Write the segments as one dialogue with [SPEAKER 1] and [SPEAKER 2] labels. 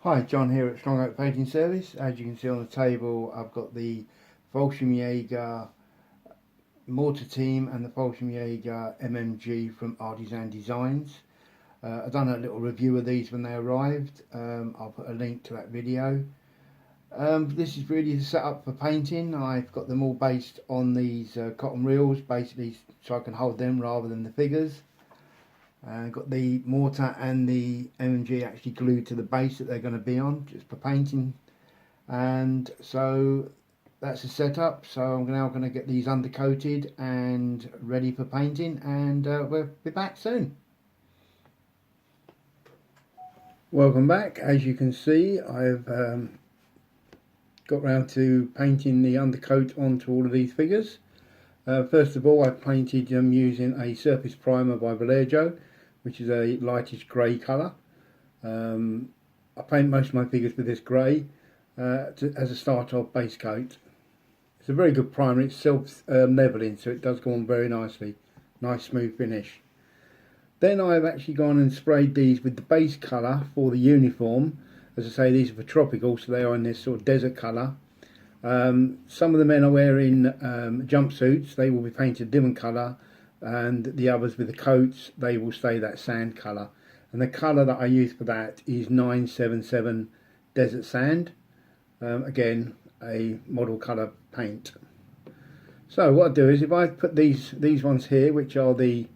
[SPEAKER 1] Hi, John here at Undercoat Painting Service. As you can see on the table, I've got the Fallschirmjager Mortar team and the Fallschirmjager MMG from Artizan Designs. I've done a little review of these when they arrived. I'll put a link to that video. This is really the setup for painting. I've got them all based on these cotton reels, basically so I can hold them rather than the figures. Got the mortar and the MMG actually glued to the base that they're going to be on, just for painting. And so that's the setup. So I'm now going to get these undercoated and ready for painting, and we'll be back soon. Welcome back. As you can see, I've got round to painting the undercoat onto all of these figures. First of all, I painted them using a surface primer by Vallejo, which is a lightish grey colour. I paint most of my figures with this grey as a start off base coat. It's a very good primer. It's self-levelling, so it does go on very nicely. Nice smooth finish. Then I've actually gone and sprayed these with the base colour for the uniform. As I say, these are for tropical, so they are in this sort of desert colour. Some of the men are wearing jumpsuits. They will be painted a different colour, and the others with the coats, they will stay that sand colour. And the colour that I use for that is 977 Desert Sand. Again, a model colour paint. So what I do is, if I put these ones here, which are the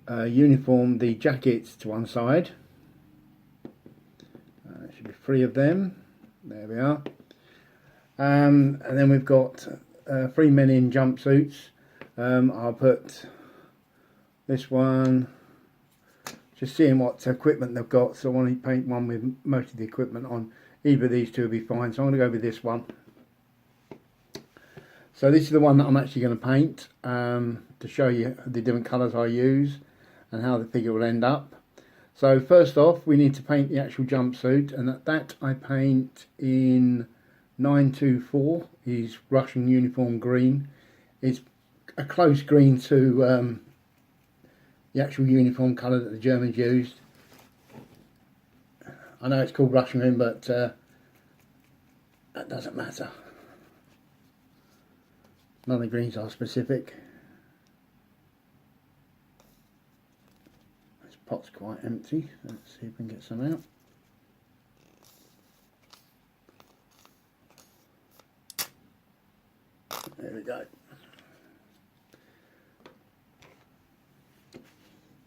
[SPEAKER 1] uniform, the jackets, to one side. Should be 3 of them. There we are. And then we've got 3 men in jumpsuits. I'll put this one, just seeing what equipment they've got, so I want to paint one with most of the equipment on. Either of these two will be fine, so I'm going to go with this one. So this is the one that I'm actually going to paint, to show you the different colours I use and how the figure will end up. So first off, we need to paint the actual jumpsuit, and that I paint in 924, is Russian uniform green. It's a close green to the actual uniform colour that the Germans used. I know it's called Russian green, but that doesn't matter. None of the greens are specific. This pot's quite empty. Let's see if we can get some out. There we go.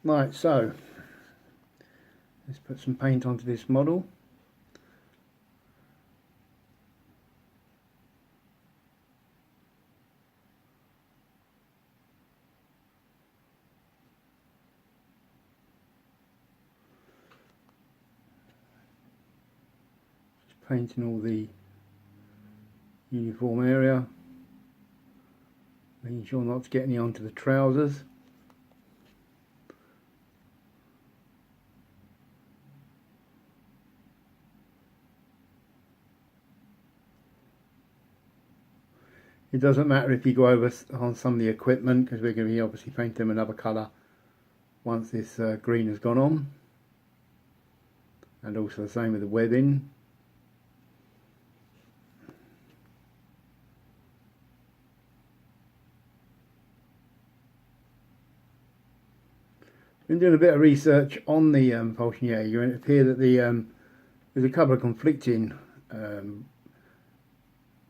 [SPEAKER 1] Right, so let's put some paint onto this model. Just painting all the uniform area, making sure not to get any onto the trousers. It doesn't matter if you go over on some of the equipment, because we're going to be obviously painting them another colour once this green has gone on. And also the same with the webbing. Been doing a bit of research on the Fallschirmjager, and it appears that there's a couple of conflicting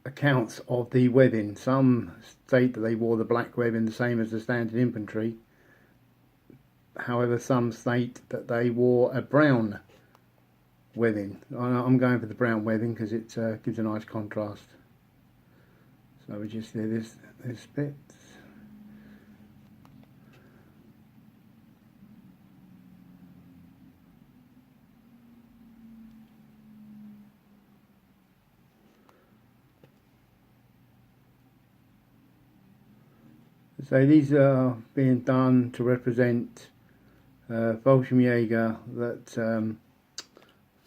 [SPEAKER 1] accounts of the webbing. Some state that they wore the black webbing the same as the standard infantry. However, some state that they wore a brown webbing. I'm going for the brown webbing because it gives a nice contrast. So we just do this bit. So these are being done to represent Fallschirmjager that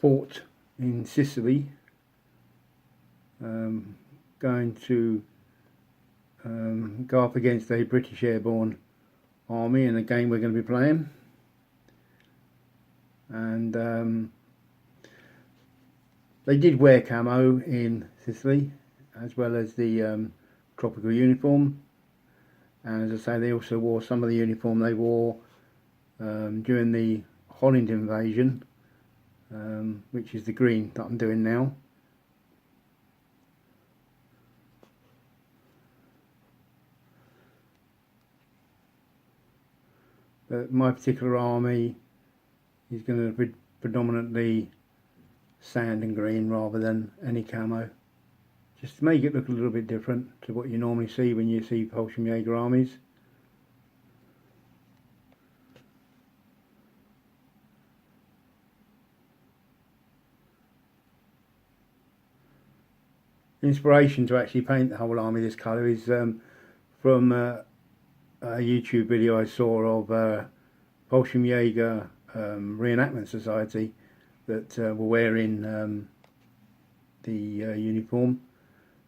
[SPEAKER 1] fought in Sicily, going to go up against a British airborne army in the game we're going to be playing. And They did wear camo in Sicily, as well as the tropical uniform, and as I say, they also wore some of the uniform they wore during the Holland invasion, which is the green that I'm doing now. But my particular army is going to be predominantly sand and green rather than any camo, just to make it look a little bit different to what you normally see when you see Fallschirmjager armies. The inspiration to actually paint the whole army this colour is from a YouTube video I saw of Fallschirmjager Reenactment Society that were wearing the uniform,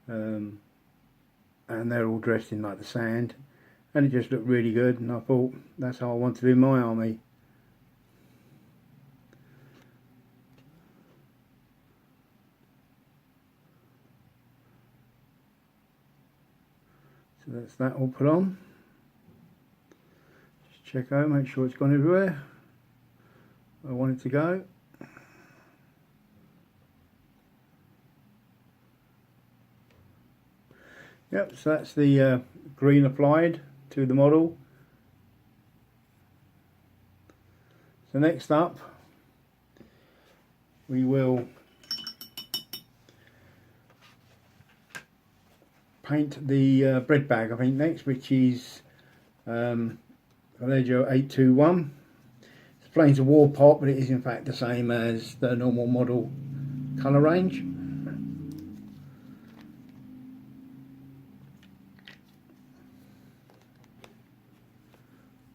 [SPEAKER 1] and they're all dressed in like the sand, and it just looked really good, and I thought that's how I want to do my army. So that's that all put on. Just check out, make sure it's gone everywhere I want it to go. Yep, so that's the green applied to the model. So next up, we will paint the bread bag, I think, next, which is Fallschirmjager 821. It's plain as a wall pot, but it is in fact the same as the normal model colour range.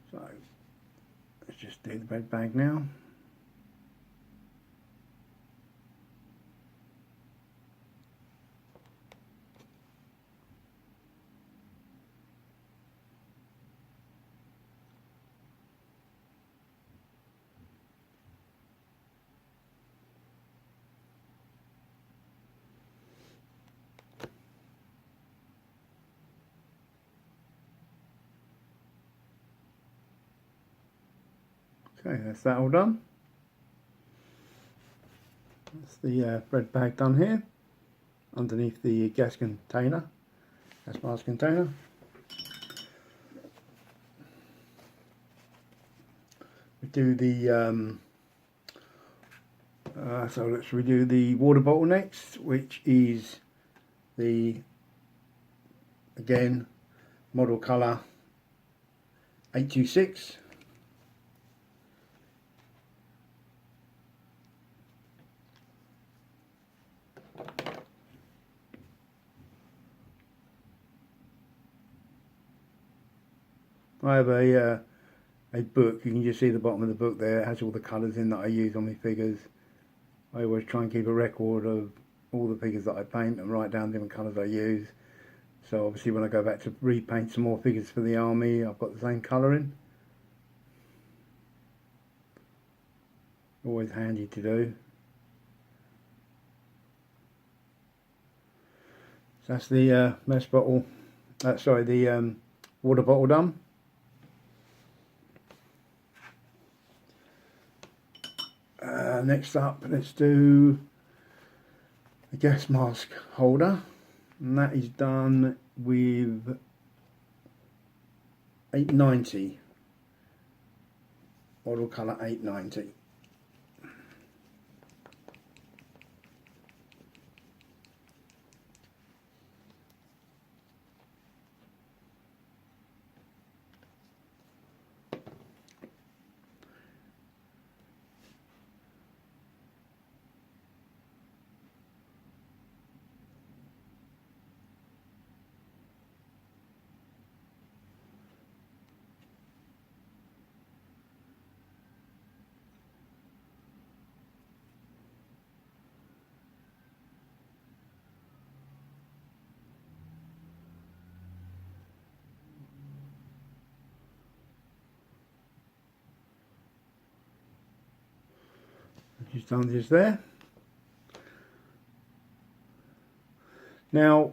[SPEAKER 1] So let's just do the bread bag now. Okay, that's that all done. That's the bread bag done here, underneath the gas mask container. We do the so let's redo the water bottle next, which is the, again, model colour 826. I have a book. You can just see the bottom of the book there. It has all the colours in that I use on my figures. I always try and keep a record of all the figures that I paint and write down different colours I use. So obviously when I go back to repaint some more figures for the army, I've got the same colouring. Always handy to do. So that's the mess bottle, the water bottle done. Next up, let's do the gas mask holder, and that is done with 890, model colour 890. Just done this there. Now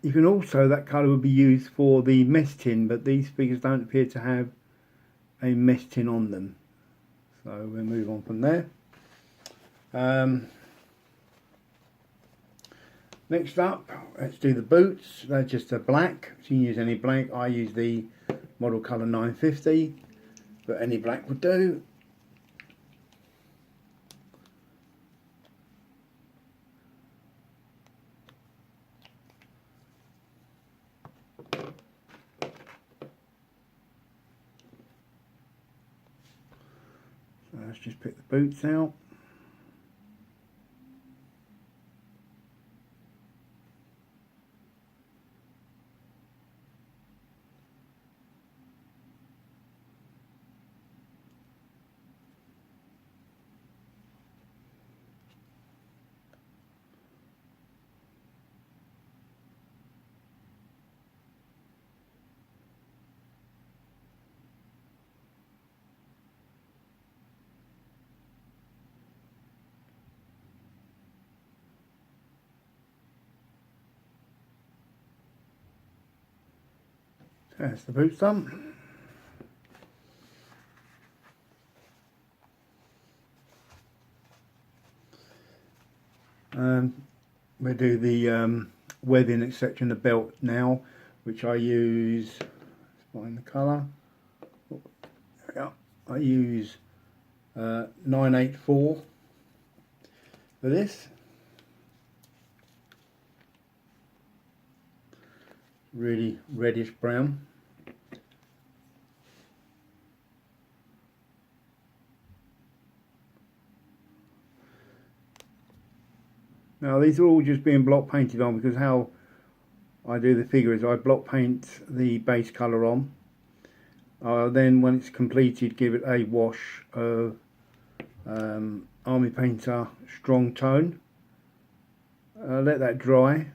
[SPEAKER 1] you can also, that colour would be used for the mess tin, but these figures don't appear to have a mess tin on them, so we'll move on from there. Next up, let's do the boots. They're just a black, so you can use any black. I use the model colour 950, but any black would do. So let's just pick the boots out. That's the boots done. We'll do the webbing, etc. in the belt now, which I use, let's find the colour. There we go. I use 984 for this. Really reddish brown. Now these are all just being block painted on, because how I do the figure is I block paint the base colour on. Then when it's completed, give it a wash of Army Painter Strong Tone. Let that dry,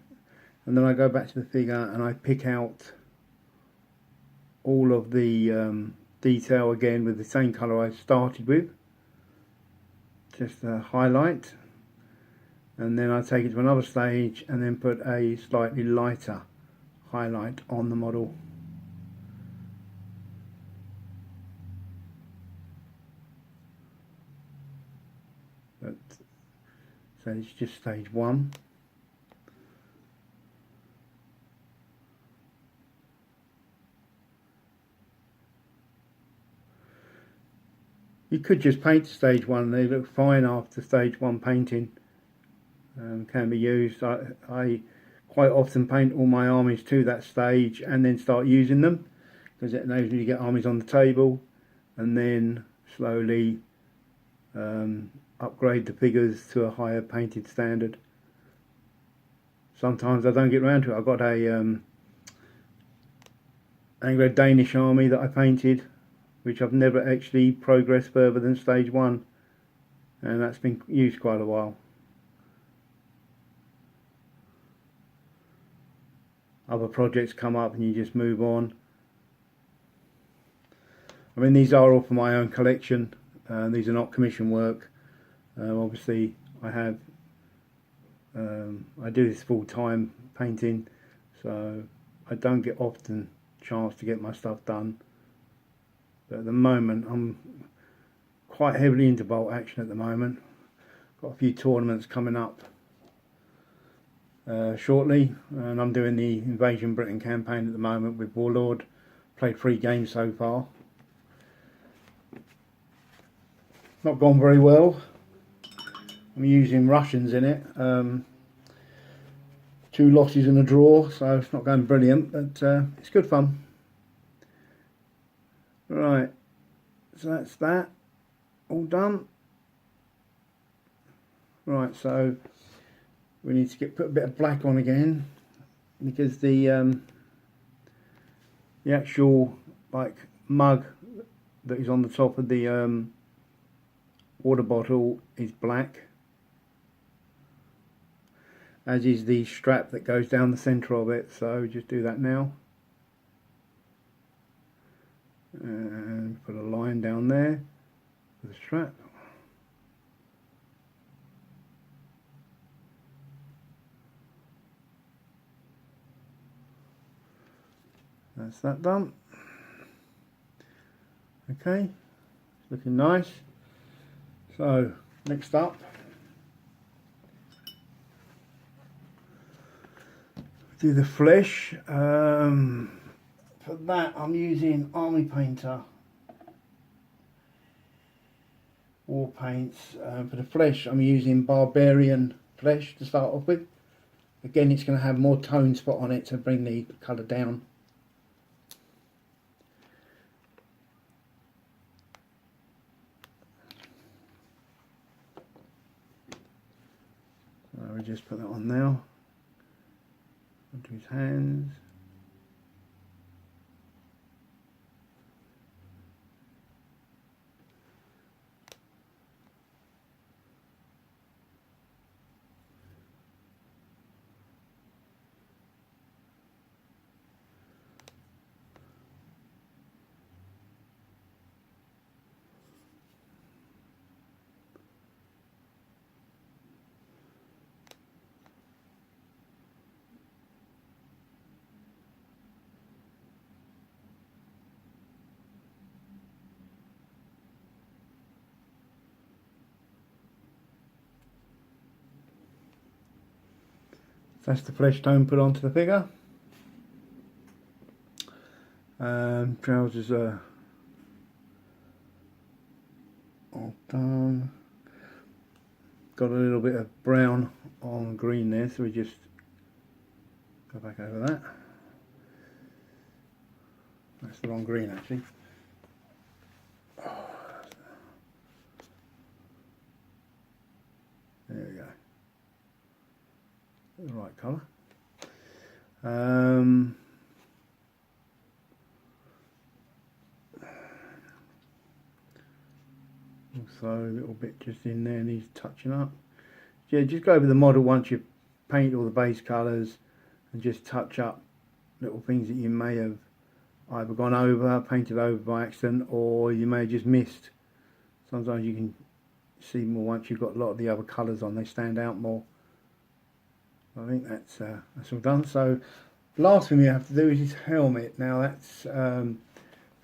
[SPEAKER 1] and then I go back to the figure and I pick out all of the detail again with the same colour I started with, just a highlight, and then I take it to another stage and then put a slightly lighter highlight on the model. But, so it's just stage one. You could just paint stage one, they look fine after stage one painting. Can be used. I quite often paint all my armies to that stage and then start using them, because it enables me to get armies on the table and then slowly upgrade the figures to a higher painted standard. Sometimes I don't get around to it. I've got a Anglo-Danish army that I painted, which I've never actually progressed further than stage one, and that's been used quite a while. Other projects come up and you just move on. I mean, these are all for my own collection. These are not commission work. Obviously I have I do this full time painting, so I don't get often chance to get my stuff done. But at the moment I'm quite heavily into bolt action at the moment. Got a few tournaments coming up shortly, and I'm doing the Invasion Britain campaign at the moment with Warlord. Played 3 games so far. Not gone very well. I'm using Russians in it. 2 losses and a draw, so it's not going brilliant, but it's good fun. Right, so that's that all done. Right, so we need to put a bit of black on again, because the actual like mug that is on the top of the water bottle is black, as is the strap that goes down the centre of it. So just do that now, and put a line down there for the strap. That's that done. Okay, looking nice. So next up, do the flesh. For that I'm using Army Painter war paints. For the flesh I'm using Barbarian flesh to start off with. Again, it's going to have more tone spot on it to bring the colour down. So we just put that on now, onto his hands. That's the flesh tone put onto the figure. Trousers are all done. Got a little bit of brown on green there, so we just go back over that. That's the wrong green actually. There we go. The right colour. Also a little bit just in there needs touching up. Yeah, just go over the model once you've painted all the base colours and just touch up little things that you may have either gone over, painted over by accident, or you may have just missed. Sometimes you can see more once you've got a lot of the other colours on, they stand out more. I think that's all done. So last thing we have to do is his helmet. Now that's for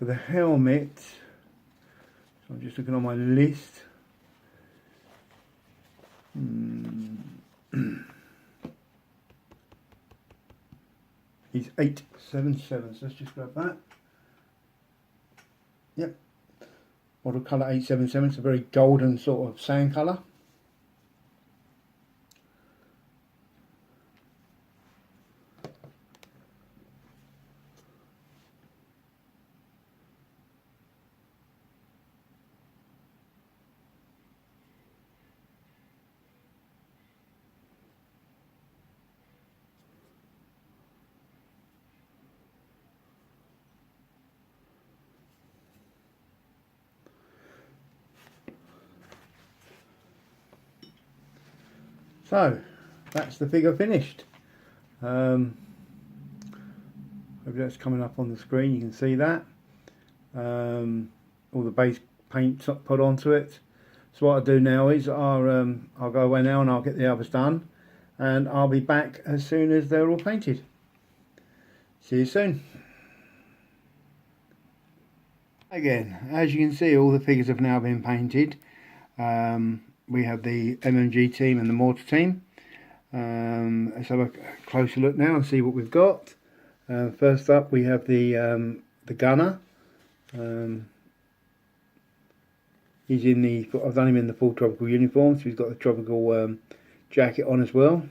[SPEAKER 1] the helmet. So I'm just looking on my list. He's 877. So let's just grab that. Yep. Model colour 877. It's a very golden sort of sand colour. So that's the figure finished. Hope that's coming up on the screen. You can see that all the base paint put onto it. So what I'll do now is I'll go away now and I'll get the others done, and I'll be back as soon as they're all painted. See you soon. Again, as you can see, all the figures have now been painted. We have the MMG team and the Mortar team. Let's have a closer look now and see what we've got. First up, we have the gunner. He's in the. I've done him in the full tropical uniform, so he's got the tropical jacket on as well.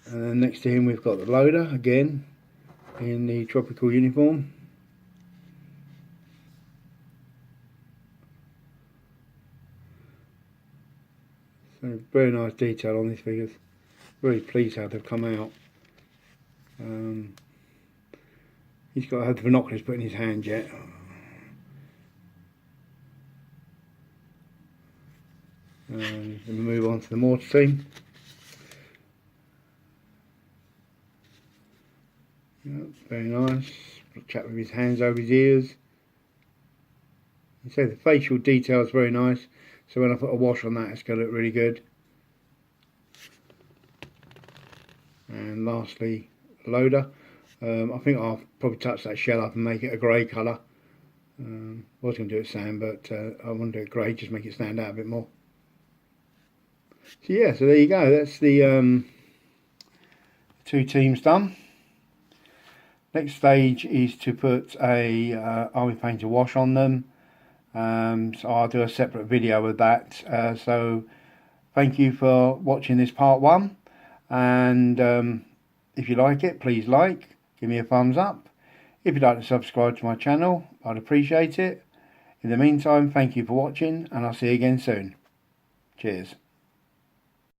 [SPEAKER 1] And then next to him, we've got the loader again in the tropical uniform. So very nice detail on these figures. Very pleased how they've come out. He's got to have the binoculars put in his hand yet. And then we move on to the Mortar team. Yep, very nice. Chap with his hands over his ears. You say the facial detail is very nice. So when I put a wash on that, it's going to look really good. And lastly, loader. I think I'll probably touch that shell up and make it a grey colour. I was going to do it sand, but I want to do it grey, just make it stand out a bit more. So yeah, so there you go, that's the 2 teams done. Next stage is to put a army painter wash on them. So I'll do a separate video with that. So thank you for watching this part 1, and if you like it, please like, give me a thumbs up. If you'd like to subscribe to my channel, I'd appreciate it. In the meantime, thank you for watching, and I'll see you again soon. Cheers.